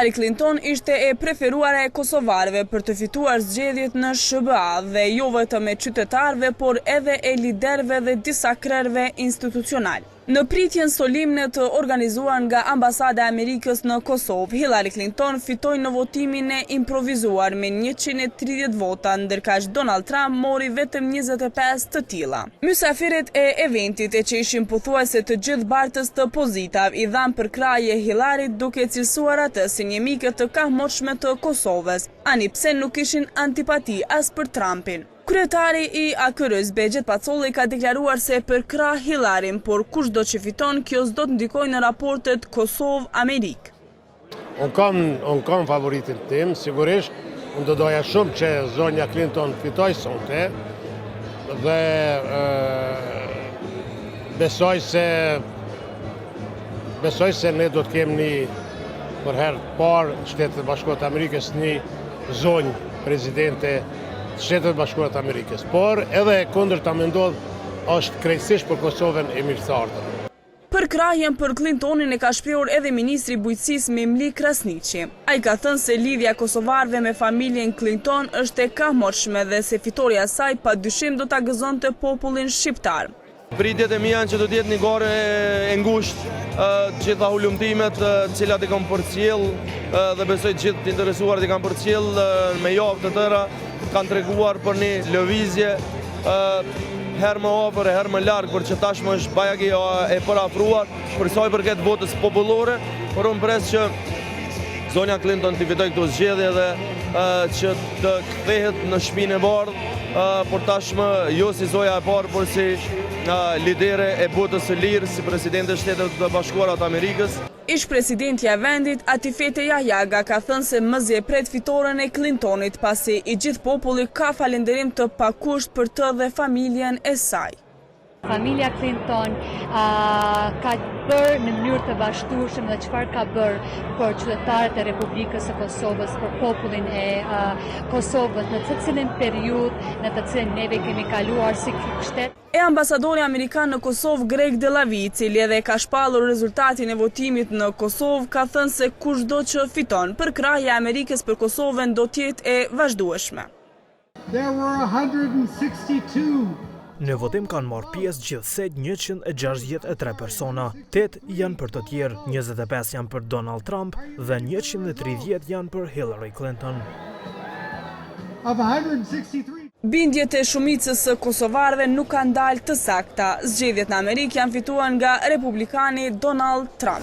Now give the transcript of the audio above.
Hillary Clinton ishte e preferuara e kosovarëve për të fituar zgjedhjet në SBA dhe jo vetëm e qytetarëve, por edhe e liderëve dhe disa krerëve institucional. Në pritjen solimne të organizuar nga Ambasada e Amerikës në Kosovë, Hillary Clinton fitoi në votimin e improvizuar me 130 vota, ndërkaq Donald Trump mori vetëm 25 të tilla. Mysafirët e eventit e që ishin pothuajse të gjithë bartës të pozitave i dhanë përkraje Hillaryt duke cilësuar atë si një mike të kahmoshme të Kosovës, ani pse nuk ishin antipati as për Trumpin. Kryetari i AKR-s Begjet Pacolli ka deklaruar se përkrah Hillarin, por kushdo që fiton, kjo s'do të ndikojë në raportet Kosovë-Amerikë. Unë kam favoritin tim, sigurisht, unë do doja shumë që zonja Clinton fitoj sonte dhe besoj se ne do të kemi për herë të parë në Shtetet Bashkuara të Amerikës një zonjë presidente Shtetet Bashkuara të Amerikës, por edhe kundërta me ndodh është krejtësisht për Kosovën e mirëseardhur. Përkrahjen për Clintonin e ka shprehur edhe ministri i bujqësisë Memli Krasniqi. Ai ka thënë se lidhja e kosovarëve me familjen Clinton është e kahmoshme dhe se fitoria e saj padyshim do ta gëzonte popullin shqiptar. Pritjet e mia që do të jetë një gore e ngushtë, të gjitha hulumtimet të cilat i kam përcjell dhe besoj të gjithë të interesuar i kam përcjell me javë të tëra kanë treguar për një lëvizje herë më afër e herë më larg, për që tashmë është bajagi e përafruar për sa i përket votës popullore, por unë pres që zonja Clinton të fitoj këto zgjedhje dhe që të kthehet në shtëpinë e bardhë, por tashmë jo si zoja e parë, por si lidere e botës së lirë, si presidente e Shtetet Bashkuara të Amerikës. Ish presidentja e vendit, Atifete Jahjaga, ka thënë se mëzje pret fitoren e Clintonit, pasi i gjithë populli ka falënderim të pakusht për të dhe familjen e saj. Familja Clinton ka bërë në mënyrë të vazhdueshme dhe çfarë ka bërë për qytetarët e Republikës së Kosovës, për popullin e Kosovës në të cilën periudhë në të cilën neve kemi kaluar si shtet. E ambasadori amerikan në Kosovë Greg Delavi, i cili edhe ka shpallur rezultatin e votimit në Kosovë, ka thënë se kushdo që fiton, përkrahja e Amerikës për Kosovën do të jetë e vazhdueshme. There were 162. Në votim kanë marrë pjesë gjithsej 163 persona, 8 janë për të tjerë, 25 janë për Donald Trump dhe 130 janë për Hillary Clinton. Bindjet e shumicës së kosovarëve nuk kanë dalë të sakta. Zgjedhjet në Amerikë janë fituar nga republikani Donald Trump.